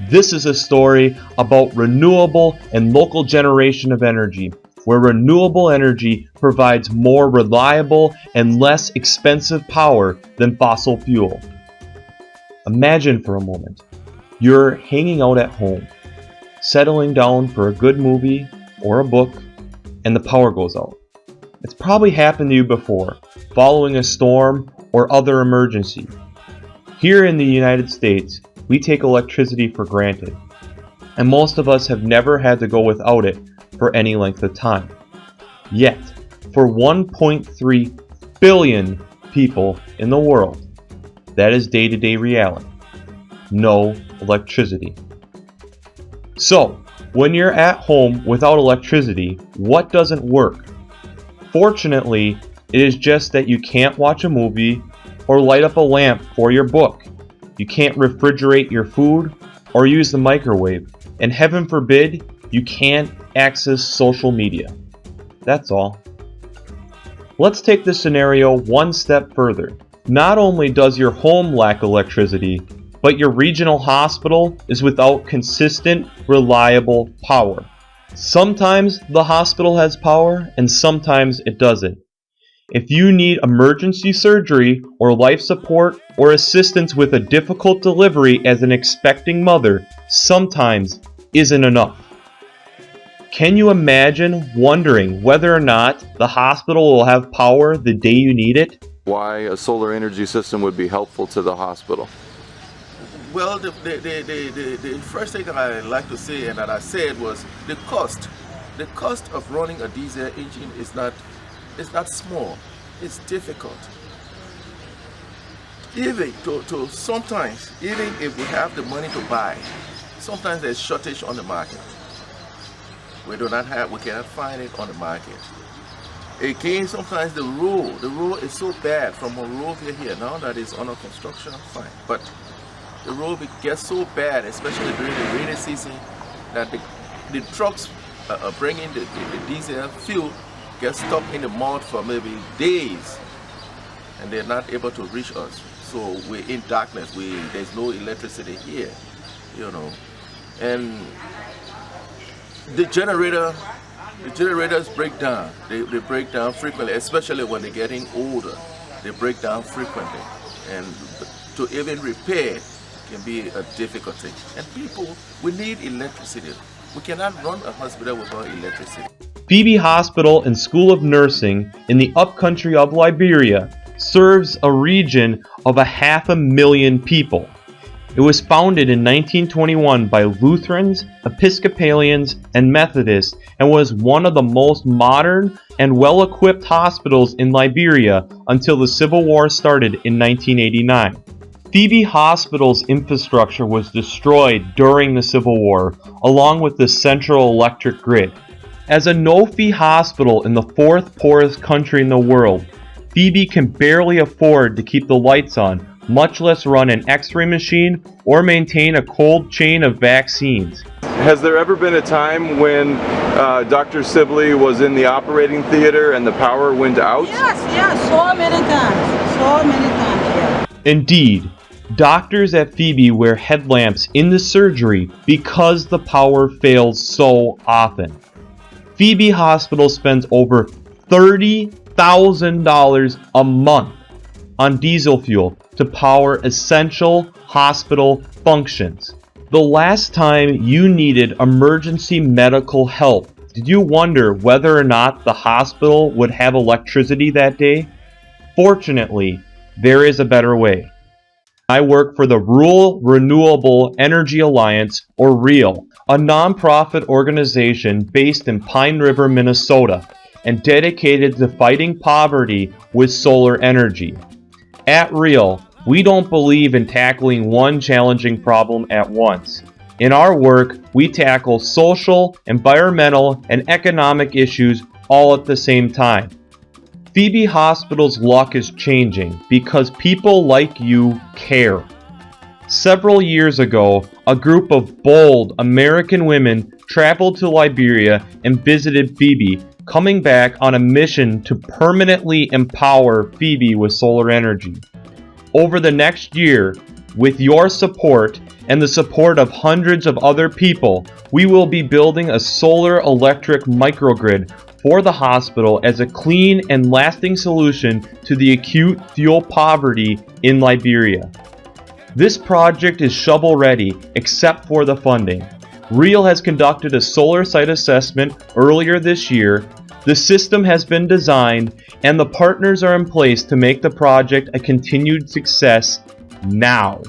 This is a story about renewable and local generation of energy, where renewable energy provides more reliable and less expensive power than fossil fuel. Imagine for a moment, you're hanging out at home, settling down for a good movie or a book, and the power goes out. It's probably happened to you before, following a storm or other emergency. Here in the United States, we take electricity for granted, and most of us have never had to go without it for any length of time. Yet, for 1.3 billion people in the world, that is day-to-day reality. No electricity. So, when you're at home without electricity, what doesn't work? Fortunately, it is just that you can't watch a movie or light up a lamp for your book. You can't refrigerate your food or use the microwave. And heaven forbid, you can't access social media. That's all. Let's take this scenario one step further. Not only does your home lack electricity, but your regional hospital is without consistent, reliable power. Sometimes the hospital has power and sometimes it doesn't. If you need emergency surgery or life support or assistance with a difficult delivery as an expecting mother, sometimes isn't enough. Can you imagine wondering whether or not the hospital will have power the day you need it? Why a solar energy system would be helpful to the hospital? Well, the first thing that I like to say and that I said was the cost. The cost of running a diesel engine is not small. It's difficult. Even to sometimes, even if we have the money to buy, sometimes there's shortage on the market. We cannot find it on the market. Again, sometimes the road is so bad from Monrovia here. Now that it's under construction, fine. But the road gets so bad, especially during the rainy season, that the trucks bringing the diesel fuel get stuck in the mud for maybe days, and they're not able to reach us. So we're in darkness. There's no electricity here, and the generators break down. They break down frequently, especially when they're getting older. They break down frequently, and to even repair can be a difficulty. And people, we need electricity. We cannot run a hospital without electricity. Phebe Hospital and School of Nursing in the upcountry of Liberia serves a region of 500,000 people. It was founded in 1921 by Lutherans, Episcopalians, and Methodists, and was one of the most modern and well-equipped hospitals in Liberia until the Civil War started in 1989. Phebe Hospital's infrastructure was destroyed during the Civil War, along with the central electric grid. As a no-fee hospital in the fourth poorest country in the world, Phebe can barely afford to keep the lights on, much less run an x-ray machine or maintain a cold chain of vaccines. Has there ever been a time when Dr. Sibley was in the operating theater and the power went out? Yes, so many times, yeah. Indeed, doctors at Phebe wear headlamps in the surgery because the power fails so often. Phebe Hospital spends over $30,000 a month on diesel fuel to power essential hospital functions. The last time you needed emergency medical help, did you wonder whether or not the hospital would have electricity that day? Fortunately, there is a better way. I work for the Rural Renewable Energy Alliance, or REAL, a nonprofit organization based in Pine River, Minnesota, and dedicated to fighting poverty with solar energy. At REAL, we don't believe in tackling one challenging problem at once. In our work, we tackle social, environmental, and economic issues all at the same time. Phebe Hospital's luck is changing because people like you care. Several years ago, a group of bold American women traveled to Liberia and visited Phebe, coming back on a mission to permanently empower Phebe with solar energy. Over the next year, with your support and the support of hundreds of other people, we will be building a solar electric microgrid for the hospital as a clean and lasting solution to the acute fuel poverty in Liberia. This project is shovel-ready except for the funding. REAL has conducted a solar site assessment earlier this year. The system has been designed and the partners are in place to make the project a continued success now.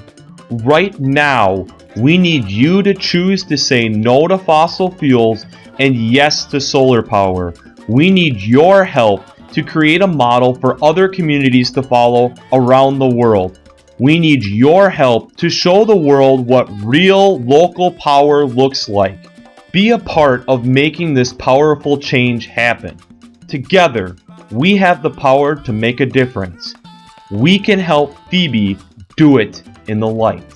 Right now, we need you to choose to say no to fossil fuels and yes to solar power. We need your help to create a model for other communities to follow around the world. We need your help to show the world what real local power looks like. Be a part of making this powerful change happen. Together, we have the power to make a difference. We can help Phebe do it in the light.